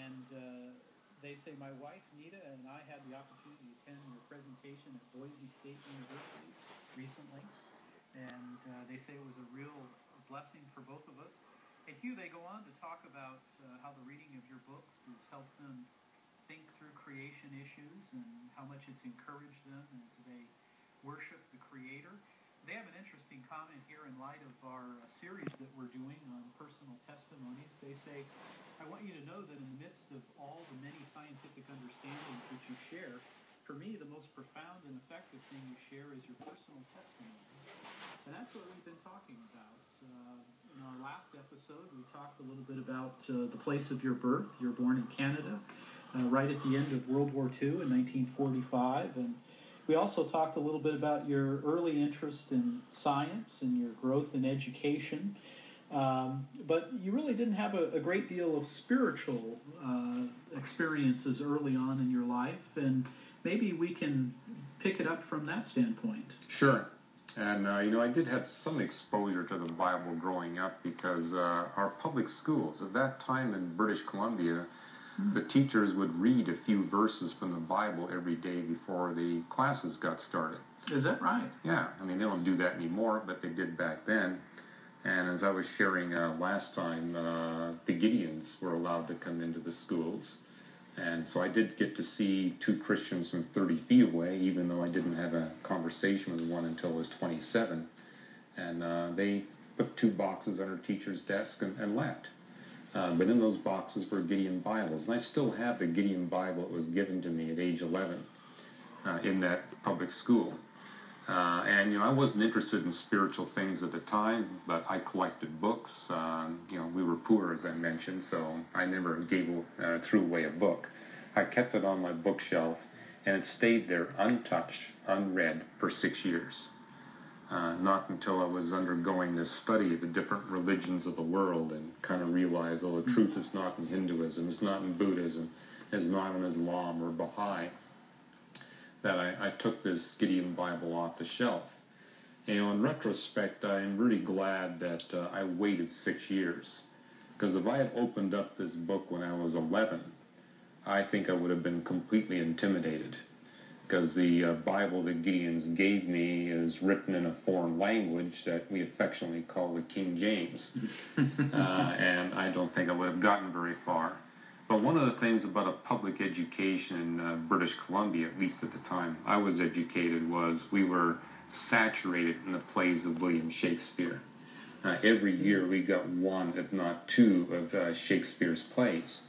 And they say, my wife, Nita, and I had the opportunity to attend your presentation at Boise State University recently. And they say it was a real blessing for both of us. And Hugh, they go on to talk about how the reading of your books has helped them think through creation issues and how much it's encouraged them as they worship the Creator. They have an interesting comment here in light of our series that we're doing on personal testimonies. They say, I want you to know that in the midst of all the many scientific understandings which you share, for me, the most profound and effective thing you share is your personal testimony. And that's what we've been talking about. In our last episode, we talked a little bit about the place of your birth. You were born in Canada, right at the end of World War II in 1945. And we also talked a little bit about your early interest in science and your growth in education. But you really didn't have a great deal of spiritual experiences early on in your life. And maybe we can pick it up from that standpoint. Sure. And, I did have some exposure to the Bible growing up because our public schools, at that time in British Columbia, the teachers would read a few verses from the Bible every day before the classes got started. Is that right? Yeah. They don't do that anymore, but they did back then. And as I was sharing last time, the Gideons were allowed to come into the schools. And so I did get to see two Christians from 30 feet away, even though I didn't have a conversation with one until I was 27. And they put 2 boxes on our teacher's desk and left. But in those boxes were Gideon Bibles. And I still have the Gideon Bible that was given to me at age 11 in that public school. And I wasn't interested in spiritual things at the time, but I collected books. We were poor, as I mentioned, so I never threw away a book. I kept it on my bookshelf, and it stayed there untouched, unread, for 6 years. Not until I was undergoing this study of the different religions of the world and kind of realized, the truth is not in Hinduism, it's not in Buddhism, it's not in Islam or Baha'i, that I took this Gideon Bible off the shelf. In retrospect, I'm really glad that I waited 6 years. Because if I had opened up this book when I was 11, I think I would have been completely intimidated. Because the Bible that Gideons gave me is written in a foreign language that we affectionately call the King James. And I don't think I would have gotten very far. But one of the things about a public education in British Columbia, at least at the time I was educated, was we were saturated in the plays of William Shakespeare. Every year we got 1, if not 2, of Shakespeare's plays.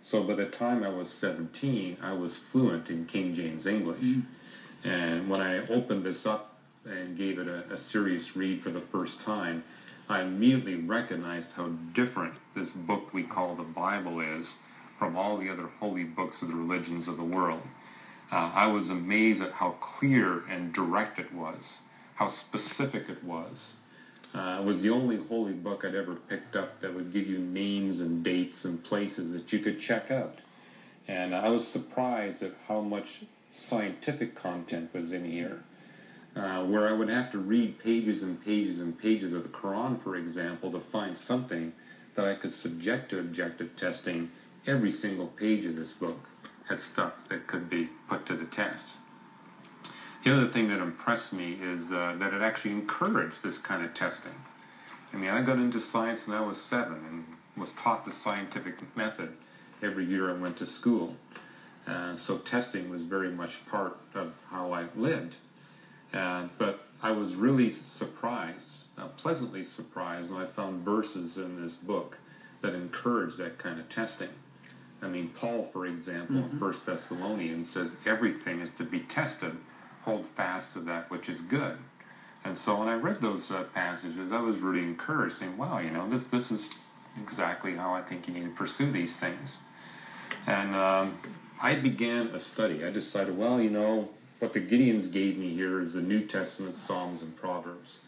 So by the time I was 17, I was fluent in King James English. And when I opened this up and gave it a serious read for the first time, I immediately recognized how different this book we call the Bible is from all the other holy books of the religions of the world. I was amazed at how clear and direct it was, how specific it was. It was the only holy book I'd ever picked up that would give you names and dates and places that you could check out. And I was surprised at how much scientific content was in here, where I would have to read pages and pages and pages of the Quran, for example, to find something that I could subject to objective testing. Every single page of this book had stuff that could be put to the test. The other thing that impressed me is that it actually encouraged this kind of testing. I got into science when I was 7 and was taught the scientific method every year I went to school. So testing was very much part of how I lived. But I was really surprised, pleasantly surprised, when I found verses in this book that encouraged that kind of testing. Paul, for example, in 1 Thessalonians says everything is to be tested. Hold fast to that which is good. And so when I read those passages, I was really encouraged, saying, wow, this is exactly how I think you need to pursue these things. And I began a study. I decided, what the Gideons gave me here is the New Testament, Psalms, and Proverbs.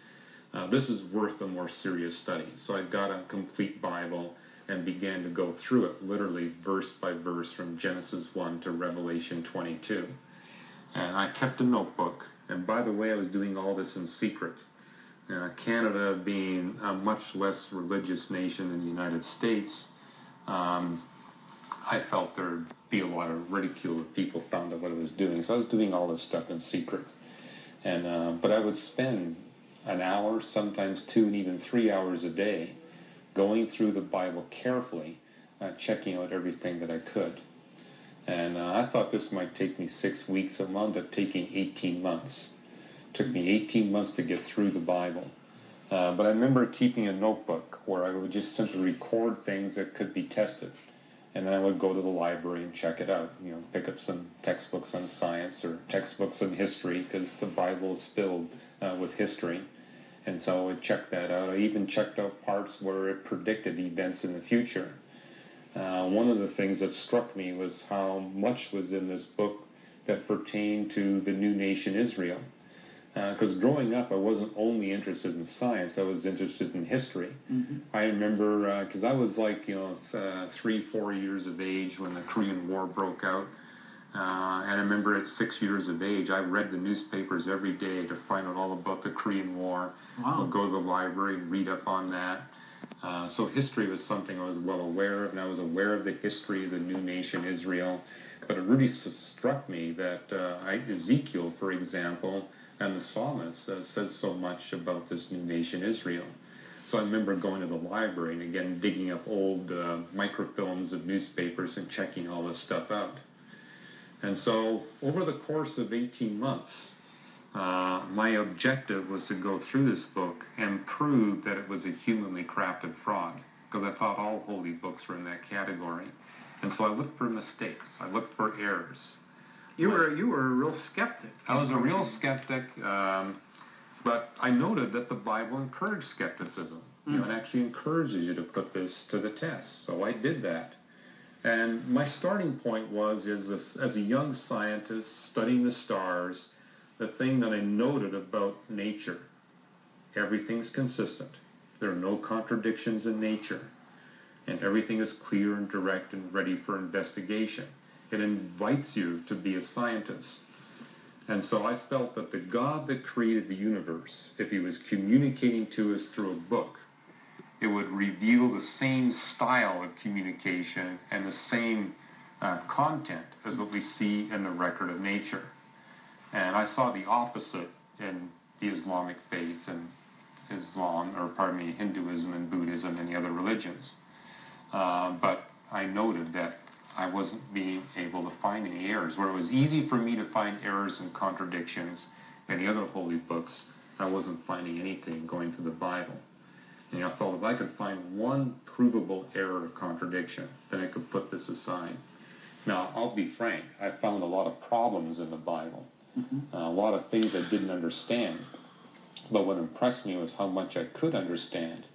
This is worth a more serious study. So I got a complete Bible and began to go through it, literally verse by verse, from Genesis 1 to Revelation 22. And I kept a notebook. And by the way, I was doing all this in secret. Canada being a much less religious nation than the United States, I felt there'd be a lot of ridicule if people found out what I was doing. So I was doing all this stuff in secret. And but I would spend an hour, sometimes 2 and even 3 hours a day going through the Bible carefully, checking out everything that I could. And I thought this might take me 6 weeks. It wound up taking 18 months. It took me 18 months to get through the Bible. But I remember keeping a notebook where I would just simply record things that could be tested. And then I would go to the library and check it out. You know, pick up some textbooks on science or textbooks on history, because the Bible is filled with history. And so I would check that out. I even checked out parts where it predicted events in the future. One of the things that struck me was how much was in this book that pertained to the new nation Israel. Because growing up, I wasn't only interested in science, I was interested in history. Mm-hmm. I remember, because I was like, 3, 4 years of age when the Korean War broke out. And I remember at 6 years of age, I read the newspapers every day to find out all about the Korean War. Wow. I would go to the library and read up on that. So history was something I was well aware of, and I was aware of the history of the new nation Israel. But it really struck me that Ezekiel, for example, and the psalmist says so much about this new nation Israel. So I remember going to the library and again digging up old microfilms of newspapers and checking all this stuff out. And so over the course of 18 months, my objective was to go through this book and prove that it was a humanly crafted fraud, because I thought all holy books were in that category. And so I looked for mistakes. I looked for errors. You were a real skeptic. I was a real skeptic, but I noted that the Bible encouraged skepticism. You know, it actually encourages you to put this to the test. So I did that. And my starting point was, as a young scientist studying the stars, the thing that I noted about nature, everything's consistent. There are no contradictions in nature. And everything is clear and direct and ready for investigation. It invites you to be a scientist. And so I felt that the God that created the universe, if he was communicating to us through a book, it would reveal the same style of communication and the same content as what we see in the record of nature. And I saw the opposite in the Islamic faith and Hinduism and Buddhism and the other religions. But I noted that I wasn't being able to find any errors. Where it was easy for me to find errors and contradictions in the other holy books, I wasn't finding anything going through the Bible. And I felt if I could find one provable error or contradiction, then I could put this aside. Now, I'll be frank, I found a lot of problems in the Bible. Mm-hmm. A lot of things I didn't understand. But what impressed me was how much I could understand.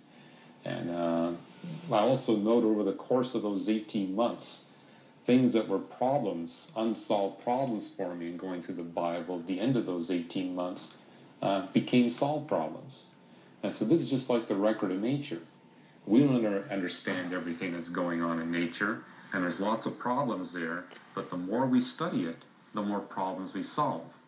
And I also note over the course of those 18 months, things that were problems, unsolved problems for me in going through the Bible, at the end of those 18 months, became solved problems. And so this is just like the record of nature. We don't understand everything that's going on in nature, and there's lots of problems there, but the more we study it, the more problems we solve.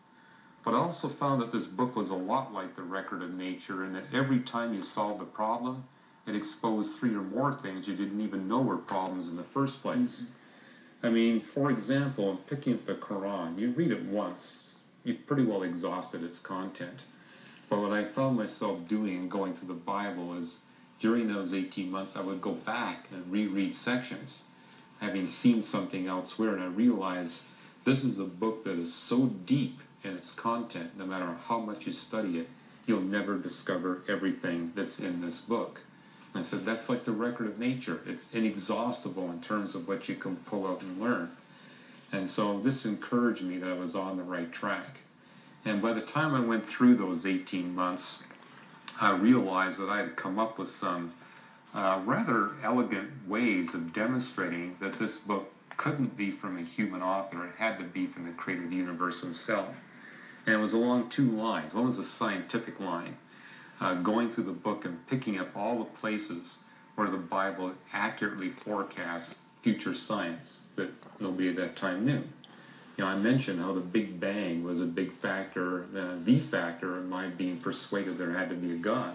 But I also found that this book was a lot like the record of nature, in that every time you solved a problem, it exposed 3 or more things you didn't even know were problems in the first place. Mm-hmm. I mean, for example, in picking up the Quran, you read it once, you've pretty well exhausted its content. But what I found myself doing going through the Bible is, during those 18 months, I would go back and reread sections, having seen something elsewhere, and I realized this is a book that is so deep in its content, no matter how much you study it, you'll never discover everything that's in this book. And I said, that's like the record of nature. It's inexhaustible in terms of what you can pull out and learn. And so this encouraged me that I was on the right track. And by the time I went through those 18 months, I realized that I had come up with some rather elegant ways of demonstrating that this book couldn't be from a human author. It had to be from the creator of the universe himself. And it was along 2 lines. One was a scientific line, going through the book and picking up all the places where the Bible accurately forecasts future science that nobody at that time knew. You know, I mentioned how the Big Bang was a big factor, the factor in my being persuaded there had to be a God.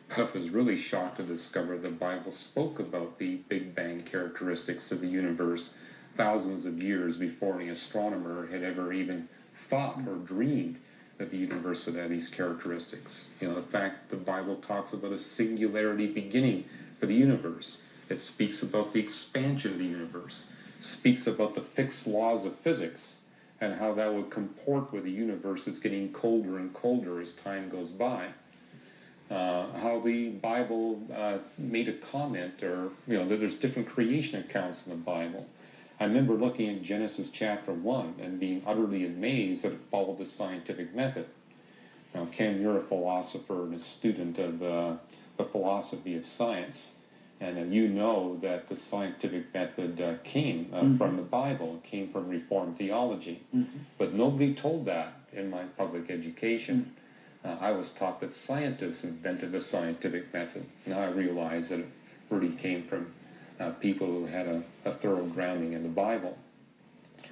But I was really shocked to discover the Bible spoke about the Big Bang characteristics of the universe thousands of years before any astronomer had ever even thought or dreamed that the universe would have these characteristics. You know, the fact the Bible talks about a singularity beginning for the universe. It speaks about the expansion of the universe, speaks about the fixed laws of physics, and how that would comport with the universe is getting colder and colder as time goes by. How the Bible made a comment, or, you know, that there's different creation accounts in the Bible. I remember looking at Genesis chapter 1 and being utterly amazed that it followed the scientific method. Now, Ken, you're a philosopher and a student of the philosophy of science, and you know that the scientific method came from the Bible, came from Reformed theology. But nobody told that in my public education. I was taught that scientists invented the scientific method. Now I realize that it really came from people who had a thorough grounding in the Bible.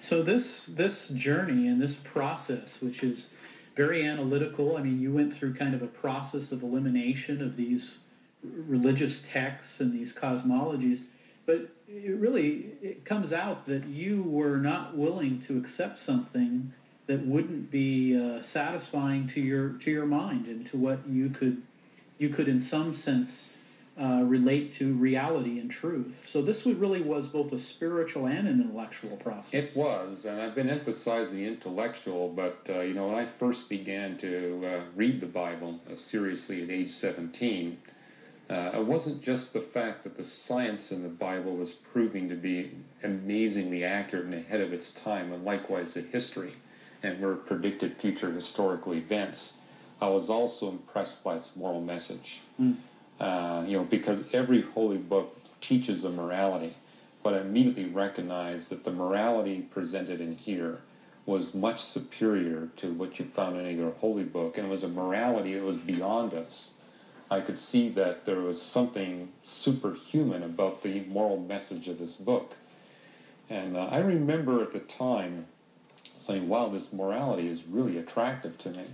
So this journey and this process, which is very analytical, I mean, you went through kind of a process of elimination of these religious texts and these cosmologies, but it comes out that you were not willing to accept something that wouldn't be satisfying to your mind and to what you could in some sense relate to reality and truth. So this really was both a spiritual and an intellectual process. It was, and I've been emphasizing the intellectual, but you know, when I first began to read the Bible seriously at age 17, it wasn't just the fact that the science in the Bible was proving to be amazingly accurate and ahead of its time, and likewise the history, and were predicted future historical events. I was also impressed by its moral message. You know, because every holy book teaches a morality, but I immediately recognized that the morality presented in here was much superior to what you found in either holy book, and it was a morality that was beyond us. I could see that there was something superhuman about the moral message of this book. And I remember at the time saying, wow, this morality is really attractive to me.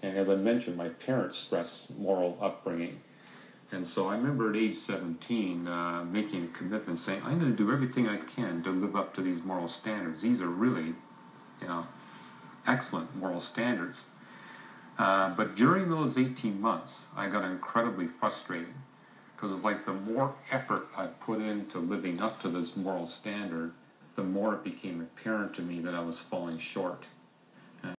And as I mentioned, my parents stressed moral upbringing. And so I remember at age 17 making a commitment saying, I'm going to do everything I can to live up to these moral standards. These are really, you know, excellent moral standards. But during those 18 months, I got incredibly frustrated because it's like the more effort I put into living up to this moral standard, the more it became apparent to me that I was falling short.